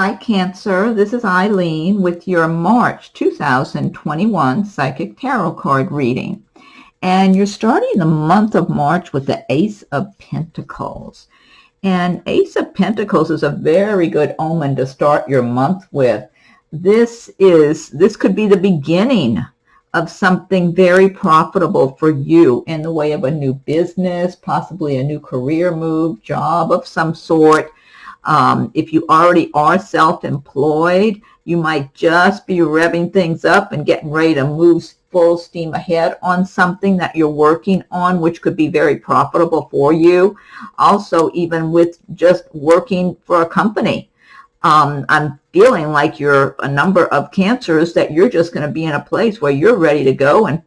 Hi, Cancer. This is Eileen with your March 2021 Psychic Tarot card reading. And you're starting the month of March with the Ace of Pentacles. And Ace of Pentacles is a very good omen to start your month with. This could be the beginning of something very profitable for you in the way of a new business, possibly a new career move, job of some sort. If you already are self-employed, you might just be revving things up and getting ready to move full steam ahead on something that you're working on, which could be very profitable for you. Also, even with just working for a company. I'm feeling like you're a number of Cancers that you're just going to be in a place where you're ready to go and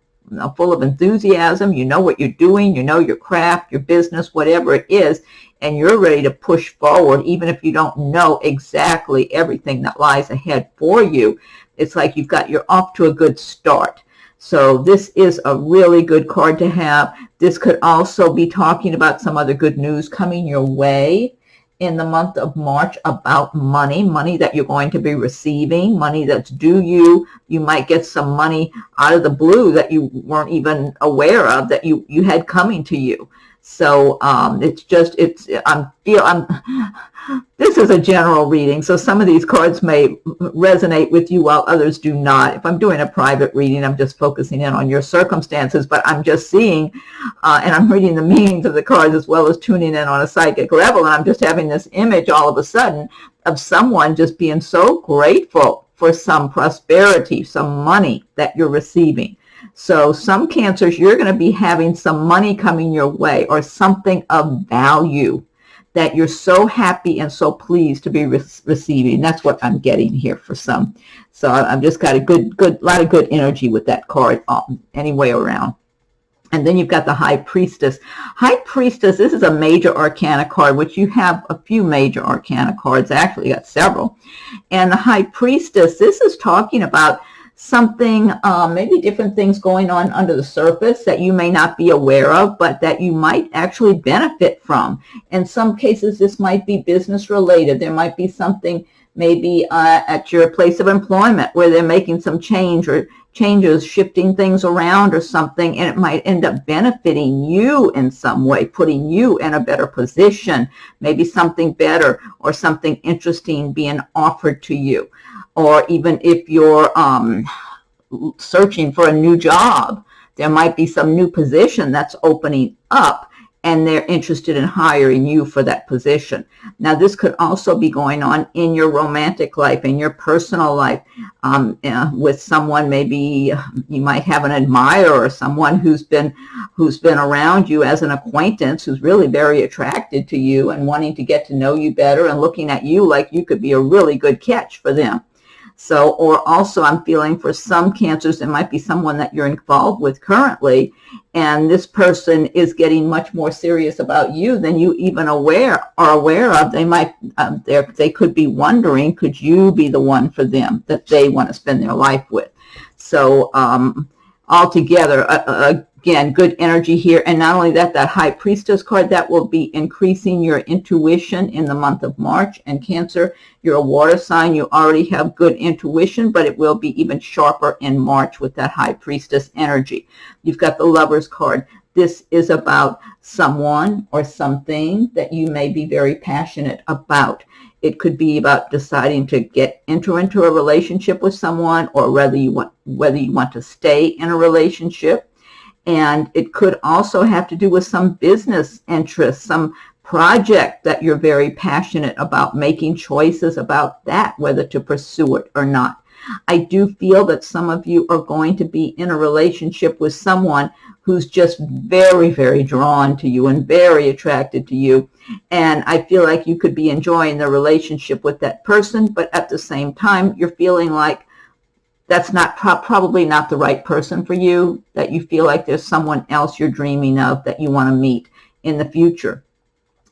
full of enthusiasm. You know what you're doing, you know your craft, your business, whatever it is, and you're ready to push forward even if you don't know exactly everything that lies ahead for you. It's like you're off to a good start. So this is a really good card to have. This could also be talking about some other good news coming your way in the month of March about money that you're going to be receiving, money that's due you. You might get some money out of the blue that you weren't even aware of that you had coming to you. So this is a general reading, so some of these cards may resonate with you while others do not. If I'm doing a private reading, I'm just focusing in on your circumstances, but I'm just seeing, and I'm reading the meanings of the cards as well as tuning in on a psychic level, and I'm just having this image all of a sudden of someone just being so grateful for some prosperity, some money that you're receiving. So some Cancers, you're going to be having some money coming your way or something of value that you're so happy and so pleased to be receiving. That's what I'm getting here for some. So I've just got a lot of good energy with that card any way around. And then you've got the High Priestess. High Priestess, this is a major arcana card, which you have a few major arcana cards. Actually, you got several. And the High Priestess, this is talking about something, maybe different things going on under the surface that you may not be aware of, but that you might actually benefit from. In some cases, this might be business related. There might be something maybe at your place of employment where they're making some changes, shifting things around or something, and it might end up benefiting you in some way, putting you in a better position, maybe something better or something interesting being offered to you. Or even if you're searching for a new job, there might be some new position that's opening up and they're interested in hiring you for that position. Now, this could also be going on in your romantic life, in your personal life, with someone. Maybe you might have an admirer or someone who's been around you as an acquaintance, who's really very attracted to you and wanting to get to know you better and looking at you like you could be a really good catch for them. So, or also I'm feeling for some Cancers, there might be someone that you're involved with currently, and this person is getting much more serious about you than you even are aware of. They might, they could be wondering, could you be the one for them that they want to spend their life with? So, altogether, again, good energy here. And not only that, that High Priestess card, that will be increasing your intuition in the month of March. And Cancer, you're a water sign. You already have good intuition, but it will be even sharper in March with that High Priestess energy. You've got the Lovers card. This is about someone or something that you may be very passionate about. It could be about deciding to enter into a relationship with someone, or whether you want to stay in a relationship. And it could also have to do with some business interest, some project that you're very passionate about, making choices about that, whether to pursue it or not. I do feel that some of you are going to be in a relationship with someone who's just very, very drawn to you and very attracted to you. And I feel like you could be enjoying the relationship with that person, but at the same time, you're feeling like that's not probably not the right person for you, that you feel like there's someone else you're dreaming of that you want to meet in the future.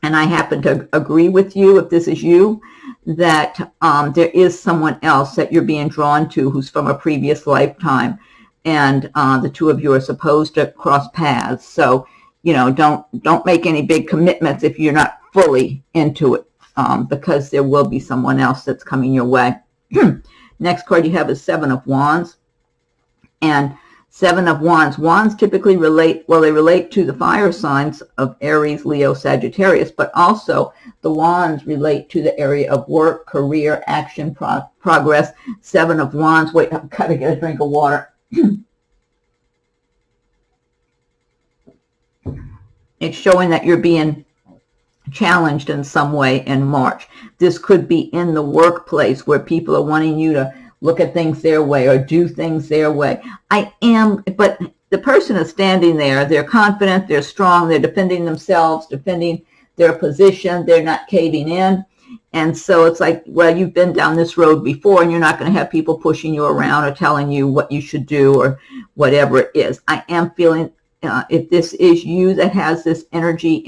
And I happen to agree with you, if this is you, that there is someone else that you're being drawn to who's from a previous lifetime. And the two of you are supposed to cross paths. So, don't make any big commitments if you're not fully into it. because there will be someone else that's coming your way. Next card you have is Seven of Wands. And Seven of Wands. Wands typically relate, well, they relate to the fire signs of Aries, Leo, Sagittarius, but also the Wands relate to the area of work, career, action, progress. Seven of Wands. Wait, I've got to get a drink of water. It's showing that you're being challenged in some way in March. This could be in the workplace where people are wanting you to look at things their way or do things their way. But the person is standing there. They're confident, they're strong, they're defending themselves, defending their position. They're not caving in. And so it's like, well, you've been down this road before, and you're not going to have people pushing you around or telling you what you should do or whatever it is. I am feeling, if this is you that has this energy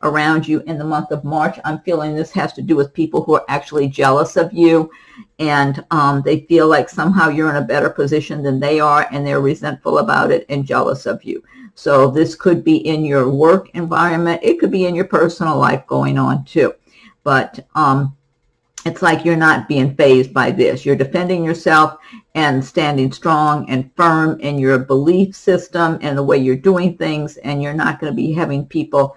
around you in the month of March, I'm feeling this has to do with people who are actually jealous of you, and they feel like somehow you're in a better position than they are, and they're resentful about it and jealous of you. So this could be in your work environment. It could be in your personal life going on too. But it's like you're not being fazed by this. You're defending yourself and standing strong and firm in your belief system and the way you're doing things, and you're not going to be having people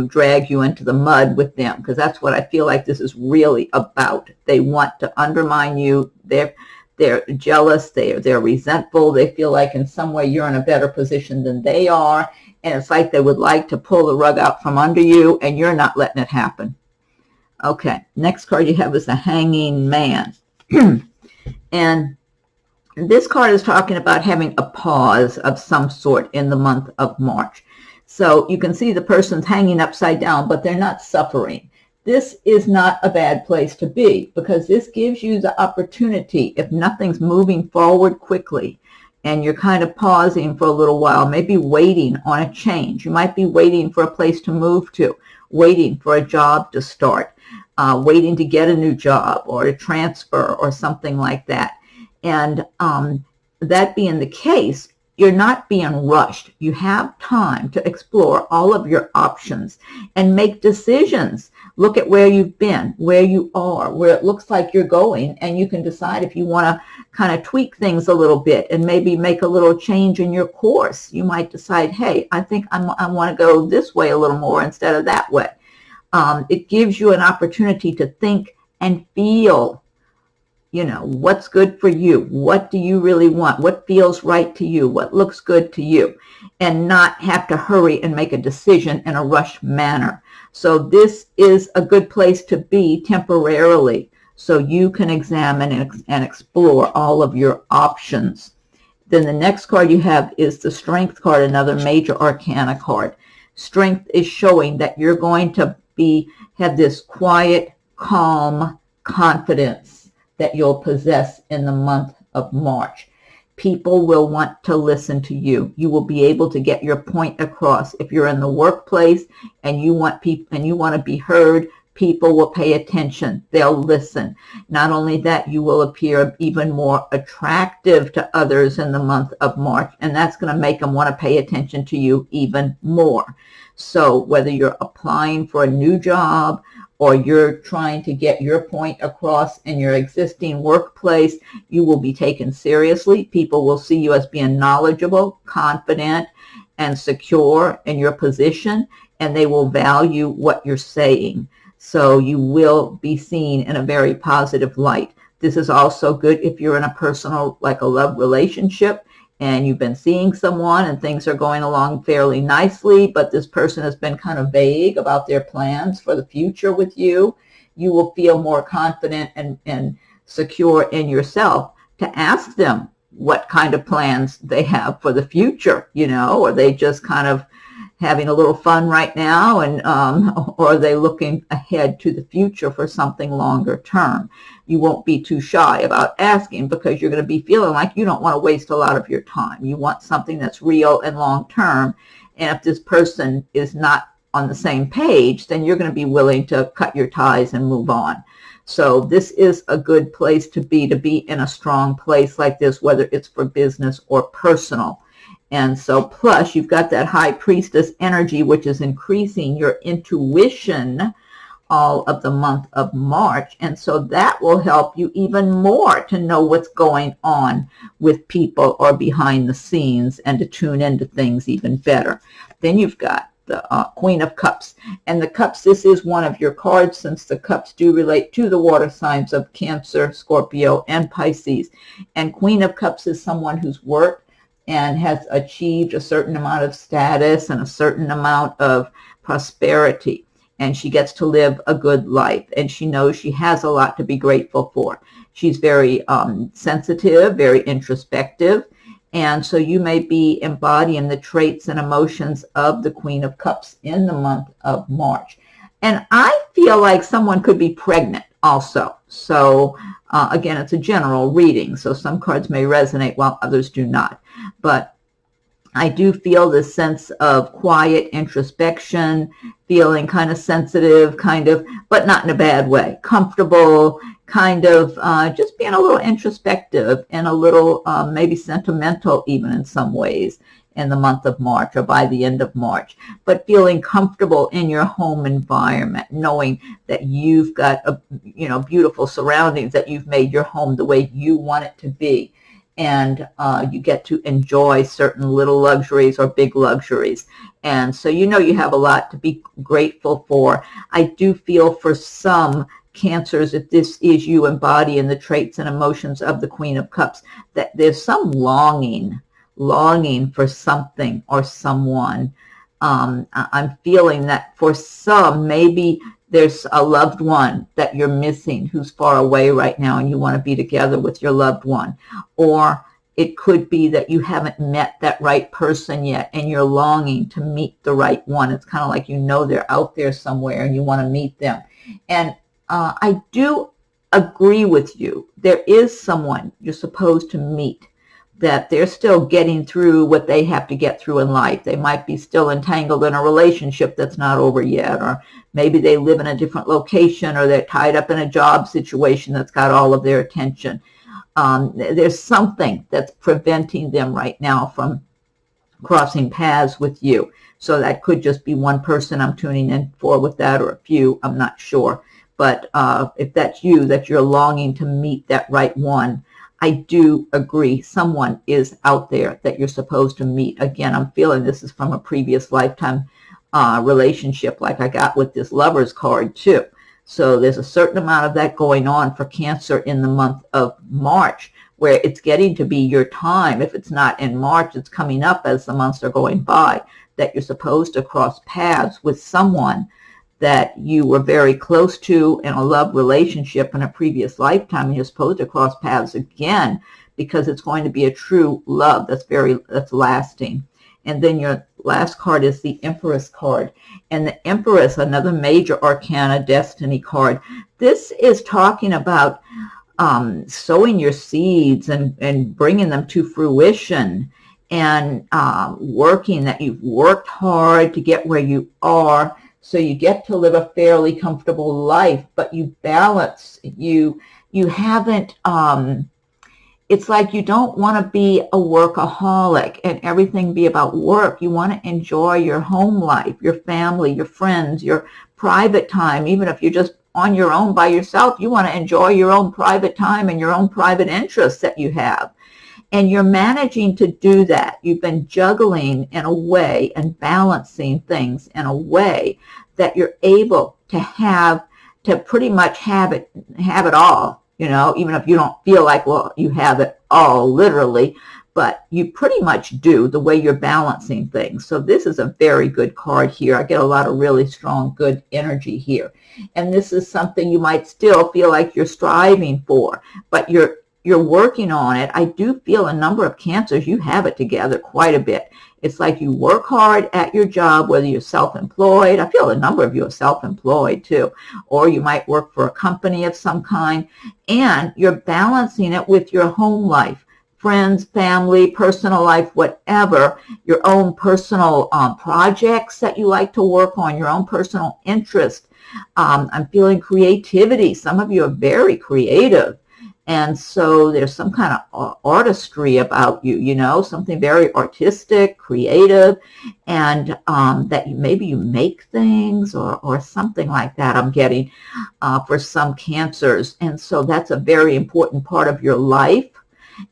drag you into the mud with them, because that's what I feel like this is really about. They want to undermine you. They're jealous. They're resentful. They feel like in some way you're in a better position than they are, and it's like they would like to pull the rug out from under you, and you're not letting it happen. Okay, next card you have is the Hanging Man. And this card is talking about having a pause of some sort in the month of March. So you can see the person's hanging upside down, but they're not suffering. This is not a bad place to be, because this gives you the opportunity, if nothing's moving forward quickly, and you're kind of pausing for a little while, maybe waiting on a change. You might be waiting for a place to move to, waiting for a job to start, waiting to get a new job or a transfer or something like that. And that being the case, you're not being rushed. You have time to explore all of your options and make decisions. Look at where you've been, where you are, where it looks like you're going, and you can decide if you want to kind of tweak things a little bit and maybe make a little change in your course. You might decide, hey, I think I want to go this way a little more instead of that way. It gives you an opportunity to think and feel, what's good for you. What do you really want? What feels right to you? What looks good to you? And not have to hurry and make a decision in a rushed manner. So this is a good place to be temporarily, so you can examine and explore all of your options. Then the next card you have is the Strength card, another major arcana card. Strength is showing that you're going to have this quiet, calm confidence that you'll possess in the month of March. People will want to listen to you. You will be able to get your point across. If you're in the workplace and you want to be heard, people will pay attention. They'll listen. Not only that, you will appear even more attractive to others in the month of March, and that's going to make them want to pay attention to you even more. So whether you're applying for a new job or you're trying to get your point across in your existing workplace, you will be taken seriously. People will see you as being knowledgeable, confident, and secure in your position, and they will value what you're saying. So you will be seen in a very positive light. This is also good if you're in a personal, like a love relationship, and you've been seeing someone and things are going along fairly nicely, but this person has been kind of vague about their plans for the future with you. You will feel more confident and secure in yourself to ask them what kind of plans they have for the future, or they just kind of having a little fun right now, and or are they looking ahead to the future for something longer term? You won't be too shy about asking, because you're going to be feeling like you don't want to waste a lot of your time. You want something that's real and long term, and if this person is not on the same page, then you're going to be willing to cut your ties and move on. So this is a good place to be in a strong place like this, whether it's for business or personal. And so plus you've got that High Priestess energy, which is increasing your intuition all of the month of March. And so that will help you even more to know what's going on with people or behind the scenes and to tune into things even better. Then you've got the Queen of Cups. And the Cups, this is one of your cards, since the Cups do relate to the water signs of Cancer, Scorpio, and Pisces. And Queen of Cups is someone who's worked and has achieved a certain amount of status and a certain amount of prosperity. And she gets to live a good life. And she knows she has a lot to be grateful for. She's very sensitive, very introspective. And so you may be embodying the traits and emotions of the Queen of Cups in the month of March. And I feel like someone could be pregnant also. So again, it's a general reading. So some cards may resonate while others do not. But I do feel this sense of quiet introspection, feeling kind of sensitive, but not in a bad way, comfortable, just being a little introspective and a little maybe sentimental even in some ways in the month of March or by the end of March, but feeling comfortable in your home environment, knowing that you've got beautiful surroundings, that you've made your home the way you want it to be. And you get to enjoy certain little luxuries or big luxuries. And so you have a lot to be grateful for. I do feel for some Cancers, if this is you embodying the traits and emotions of the Queen of Cups, that there's some longing for something or someone. I'm feeling that for some, maybe there's a loved one that you're missing who's far away right now and you want to be together with your loved one. Or it could be that you haven't met that right person yet and you're longing to meet the right one. It's kind of like they're out there somewhere and you want to meet them. And I do agree with you. There is someone you're supposed to meet, that they're still getting through what they have to get through in life. They might be still entangled in a relationship that's not over yet, or maybe they live in a different location, or they're tied up in a job situation that's got all of their attention. There's something that's preventing them right now from crossing paths with you. So that could just be one person I'm tuning in for with that, or a few, I'm not sure. But if that's you, that you're longing to meet that right one, I do agree. Someone is out there that you're supposed to meet. Again, I'm feeling this is from a previous lifetime relationship, like I got with this Lover's card too. So there's a certain amount of that going on for Cancer in the month of March, where it's getting to be your time. If it's not in March, it's coming up as the months are going by, that you're supposed to cross paths with someone that you were very close to in a love relationship in a previous lifetime, and you're supposed to cross paths again because it's going to be a true love that's lasting. And then your last card is the Empress card. And the Empress, another major arcana destiny card. This is talking about sowing your seeds and bringing them to fruition, and working, that you've worked hard to get where you are. So you get to live a fairly comfortable life, but you balance, you haven't, it's like you don't want to be a workaholic and everything be about work. You want to enjoy your home life, your family, your friends, your private time. Even if you're just on your own by yourself, you want to enjoy your own private time and your own private interests that you have. And you're managing to do that. You've been juggling in a way and balancing things in a way that you're able to pretty much have it all, even if you don't feel like, well, you have it all literally, but you pretty much do, the way you're balancing things. So this is a very good card here. I get a lot of really strong, good energy here. And this is something you might still feel like you're striving for, but you're working on it. I do feel a number of Cancers, you have it together quite a bit. It's like you work hard at your job, whether you're self-employed. I feel a number of you are self-employed too. Or you might work for a company of some kind. And you're balancing it with your home life, friends, family, personal life, whatever, your own personal projects that you like to work on, your own personal interest. I'm feeling creativity. Some of you are very creative. And so there's some kind of artistry about you, you know, something very artistic, creative, and that maybe you make things or something like that, I'm getting for some cancers. And so that's a very important part of your life.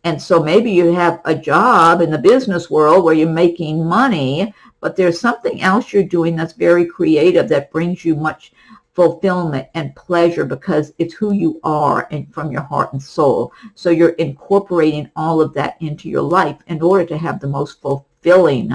And so maybe you have a job in the business world where you're making money, but there's something else you're doing that's very creative that brings you much fulfillment and pleasure because it's who you are and from your heart and soul. So you're incorporating all of that into your life in order to have the most fulfilling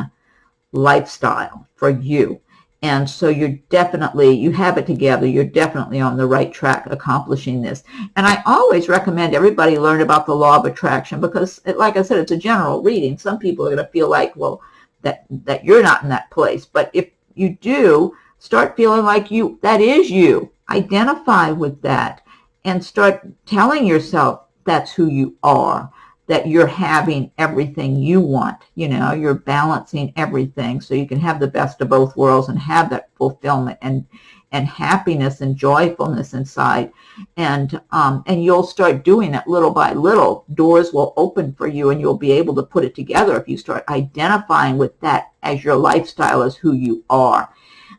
lifestyle for you. And so you have it together. You're definitely on the right track accomplishing this. And I always recommend everybody learn about the law of attraction because, like I said, it's a general reading. Some people are going to feel like, well, that you're not in that place. But if you do, start feeling like that is you. Identify with that and start telling yourself that's who you are, that you're having everything you want. You know, you're balancing everything so you can have the best of both worlds and have that fulfillment and happiness and joyfulness inside. And you'll start doing it little by little. Doors will open for you and you'll be able to put it together if you start identifying with that as your lifestyle, as who you are.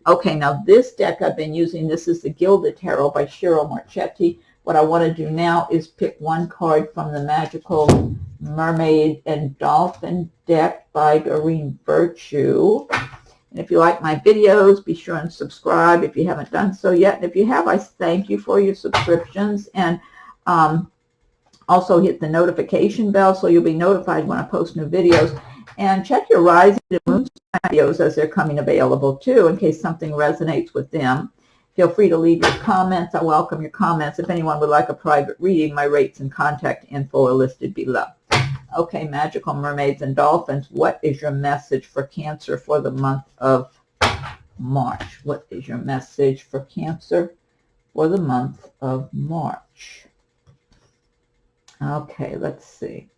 Okay, now this deck I've been using, this is the Gilded Tarot by Ciro Marchetti. What I want to do now is pick one card from the Magical Mermaid and Dolphin deck by Doreen Virtue. And if you like my videos, be sure and subscribe if you haven't done so yet. And if you have, I thank you for your subscriptions. And also hit the notification bell so you'll be notified when I post new videos. And check your rising and moon videos as they're coming available too, in case something resonates with them. Feel free to leave your comments. I welcome your comments. If anyone would like a private reading, my rates and contact info are listed below. Okay, Magical Mermaids and Dolphins, what is your message for Cancer for the month of March? What is your message for Cancer for the month of March? Okay, let's see.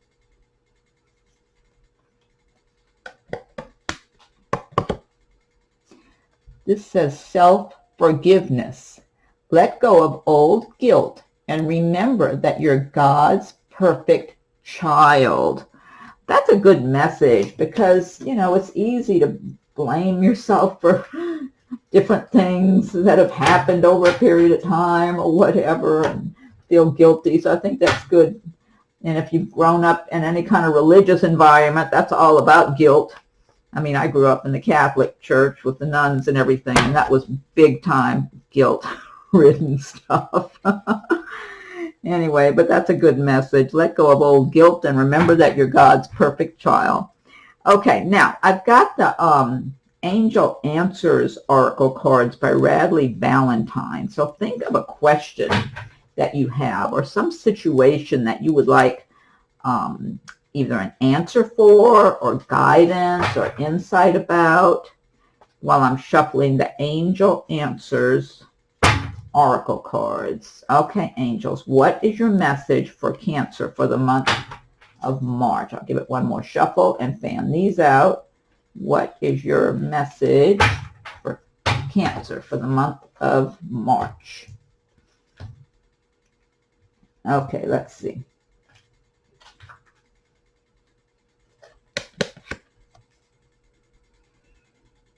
This says self-forgiveness. Let go of old guilt and remember that you're God's perfect child. That's a good message because, you know, it's easy to blame yourself for different things that have happened over a period of time or whatever and feel guilty. So I think that's good. And if you've grown up in any kind of religious environment, that's all about guilt. I mean, I grew up in the Catholic Church with the nuns and everything, and that was big time guilt-ridden stuff. Anyway, but that's a good message. Let go of old guilt and remember that you're God's perfect child. Okay, now I've got the Angel Answers Oracle cards by Radleigh Valentine. So think of a question that you have or some situation that you would like either an answer for or guidance or insight about while I'm shuffling the Angel Answers Oracle cards. Okay, angels, what is your message for Cancer for the month of March? I'll give it one more shuffle and fan these out. What is your message for Cancer for the month of March? Okay, let's see.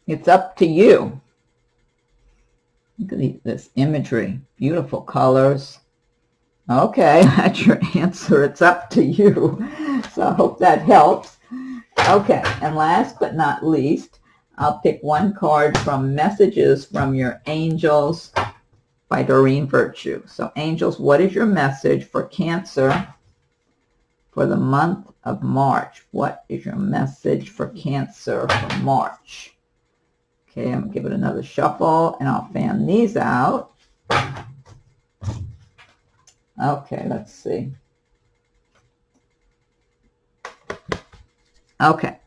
It's up to you. Look at this imagery. Beautiful colors. Okay, that's your answer. It's up to you. So I hope that helps. Okay, and last but not least, I'll pick one card from Messages from Your Angels by Doreen Virtue. So angels, what is your message for Cancer for the month of March? What is your message for Cancer for March? Okay, I'm going to give it another shuffle, and I'll fan these out. Okay, let's see. Okay,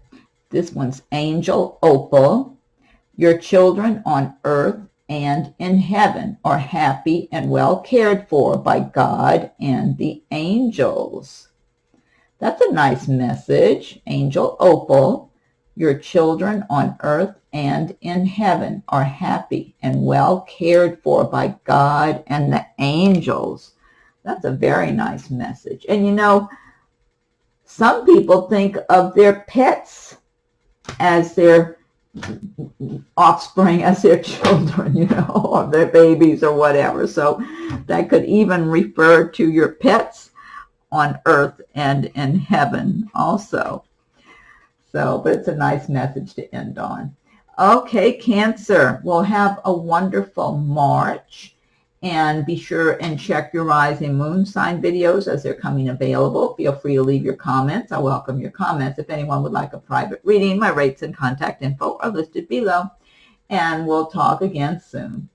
this one's Angel Opal. Your children on earth and in heaven are happy and well cared for by God and the angels. That's a nice message. Angel Opal. Your children on earth and in heaven are happy and well cared for by God and the angels. That's a very nice message. And you know, some people think of their pets as their offspring, as their children, you know, or their babies or whatever. So that could even refer to your pets on earth and in heaven also. So, but it's a nice message to end on. Okay, Cancer, well, have a wonderful March. And be sure and check your rising moon sign videos as they're coming available. Feel free to leave your comments. I welcome your comments. If anyone would like a private reading, my rates and contact info are listed below. And we'll talk again soon.